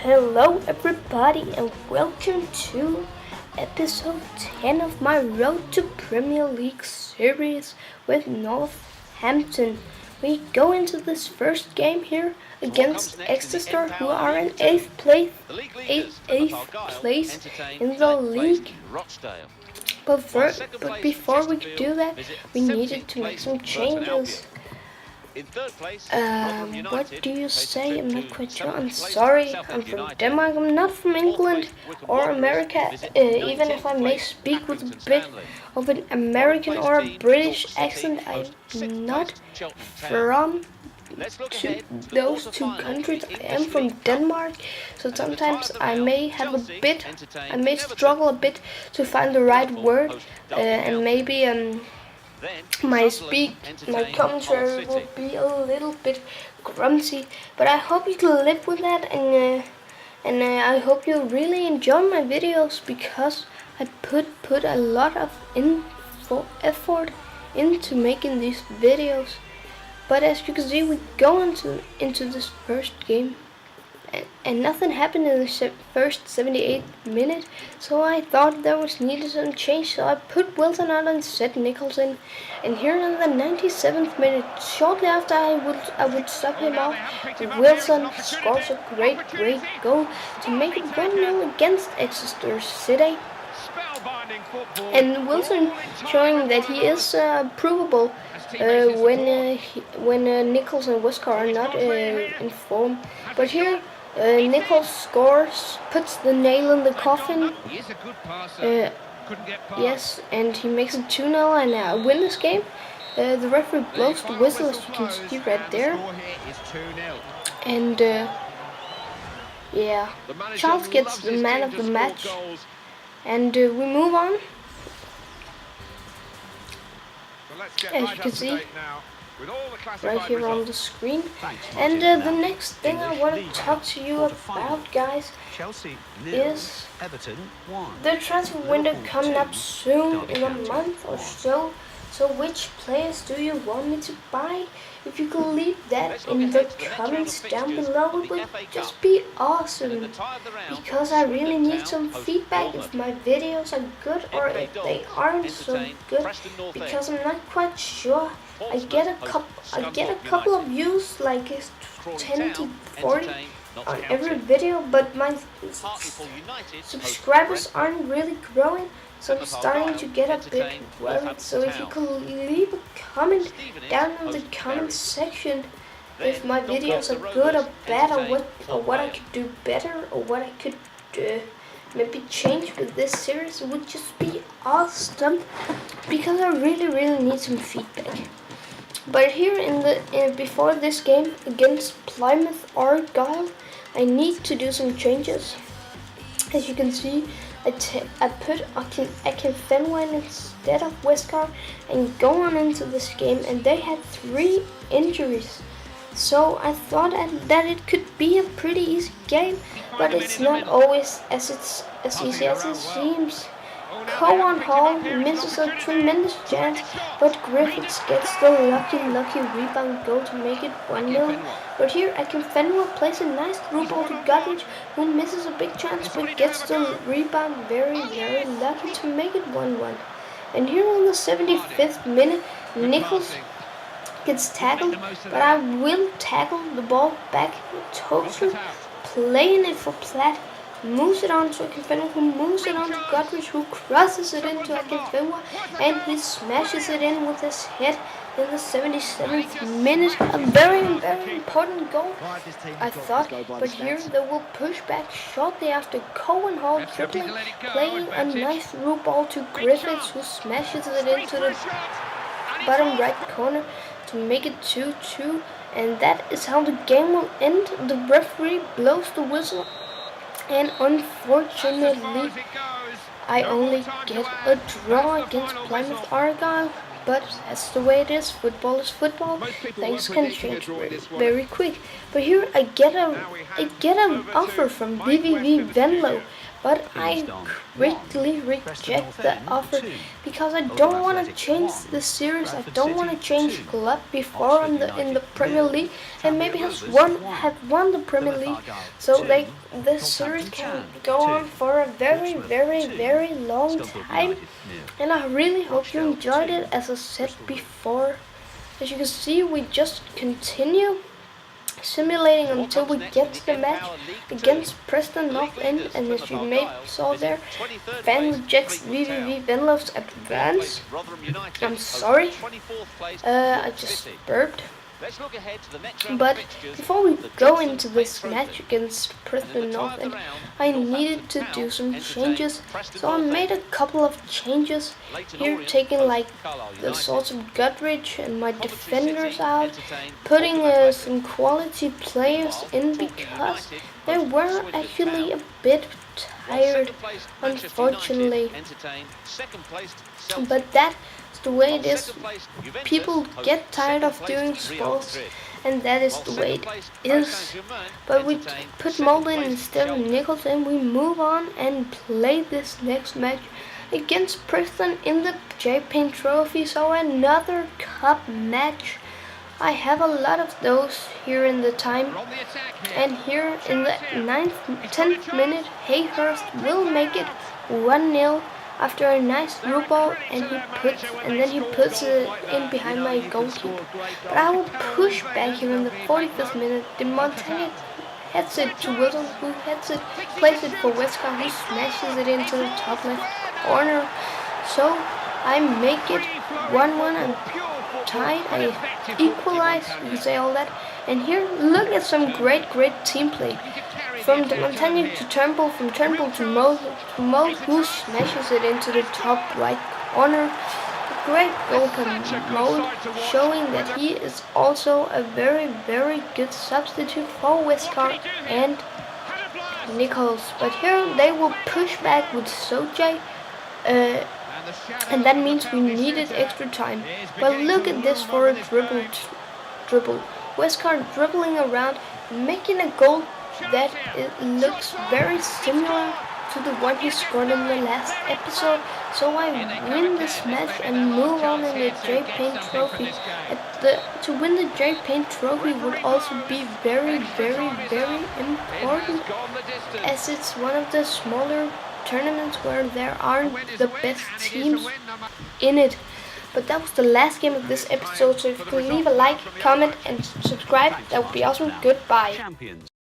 Hello everybody and welcome to episode 10 of my Road to Premier League series with Northampton. We go into this first game here against Exeter, who are in 8th place in the league. But before we could do that, we needed to make some changes. What do you say? I'm not quite sure. I'm sorry. I'm from Denmark. I'm not from England or America. Even if I may speak with a bit of an American or a British accent, I'm not from those two countries. I am from Denmark, so sometimes I may struggle a bit to find the right word, and maybe my commentary will be a little bit grunty, but I hope you can live with that, and I hope you really enjoy my videos because I put a lot of effort into making these videos. But as you can see, we go into this first game, and nothing happened in the first 78 minutes, so I thought there was needed some change, so I put Wilson out and set Nichols in. And here in the 97th minute, shortly after I would sub him off, Wilson scores a great goal to make it 1-0 against Exeter City. And Wilson showing that he is provable when Nichols and Whisker are not in form. But here Nichols scores, puts the nail in the coffin. Yes, and he makes it 2-0 and win this game. The referee blows the whistle, as you can see right there. And yeah, Charles gets the man of the match. And we move on. As you can see right here on the screen. And the next thing I want to talk to you about, guys, is the transfer window coming up soon in a month or so. So which players do you want me to buy? If you could leave that in the comments down below, it would just be awesome. Because I really need some feedback if my videos are good or if they aren't so good. Because I'm not quite sure. I get a couple of views, like 10 to 40 on every video, but my subscribers aren't really growing, so I'm starting to get a bit worried. So if you could leave a comment down in the comment section if my videos are good or bad, or what I could do better, or what I could maybe change with this series, it would just be awesome, because I really need some feedback. But here before this game against Plymouth Argyle, I need to do some changes. As you can see, I put Akin Fenway instead of Westcar and go on into this game, and they had 3 injuries. So I thought that it could be a pretty easy game, but it's not always as easy as it seems. Cowan Hall misses a tremendous chance, but Griffiths gets the lucky rebound goal to make it 1-0. But here Akinfenwa plays a nice through ball to Godrich, who misses a big chance but gets the rebound very lucky to make it 1-1. And here on the 75th minute, Nichols gets tackled, but I will tackle the ball back totally, playing it for Platt. Moves it on to Akinfenwa, who moves it on to Godrich, who crosses it into Akinfenwa, and he smashes it in with his head in the 77th minute. A very important goal, I thought, but here they will push back shortly after Cowan Hall tripling, playing a nice through ball to Griffiths, who smashes it into the bottom right corner to make it 2-2, and that is how the game will end. The referee blows the whistle, and unfortunately, I only get a draw against Plymouth Argyle. But that's the way it is. Football is football. Things can change very quick. But here I get an offer from VVV Venlo, but I quickly reject the offer because I don't want to change the series. I don't want to change club before in the Premier League and maybe have won the Premier League, so this series can go on for a very long time. And I really hope you enjoyed it. As I said before, as you can see, we just continue simulating until we get to the match against Preston North End, and as you may saw there, fan rejects VVV Venlo's advance. I'm sorry, I just burped. But before we go into this match against Preston North End, I needed to do some changes, so I made a couple of changes here, taking like the sorts of Guthridge and my defenders out, putting some quality players in because they were actually a bit tired, unfortunately. But that's the way it is. People get tired of doing sports, and that is the way it is. But we put Mulden instead of Nichols, and we move on and play this next match against Preston in the J-Pain Trophy. So another cup match. I have a lot of those here in the time, and here in the 10th minute, Hayhurst will make it 1-0 after a nice through ball, and then he puts it in behind my goalkeeper. But I will push back here in the 45th minute. The Montaigne heads it to Wilson, who plays it for Westcott, who smashes it into the top left corner. So I make it 1-1 and tied. I equalize, you can say all that. And here, look at some great team play. From the Montaigne to Turnbull, from Turnbull to Mold, who smashes it into the top right corner. A great goal from Mold, showing that he is also a very good substitute for Westcott and Nichols. But here they will push back with Sojay, and that means we needed extra time. But look at this for a dribble. Westcott dribbling around, making a goal that it looks very similar to the one he scored in the last episode. So I win this match and move on in the J-Pain Trophy. To win the J-Pain Trophy would also be very important, as it's one of the smaller tournaments where there aren't the best teams in it. But that was the last game of this episode, so if you could leave a like, comment and subscribe, that would be awesome. Goodbye.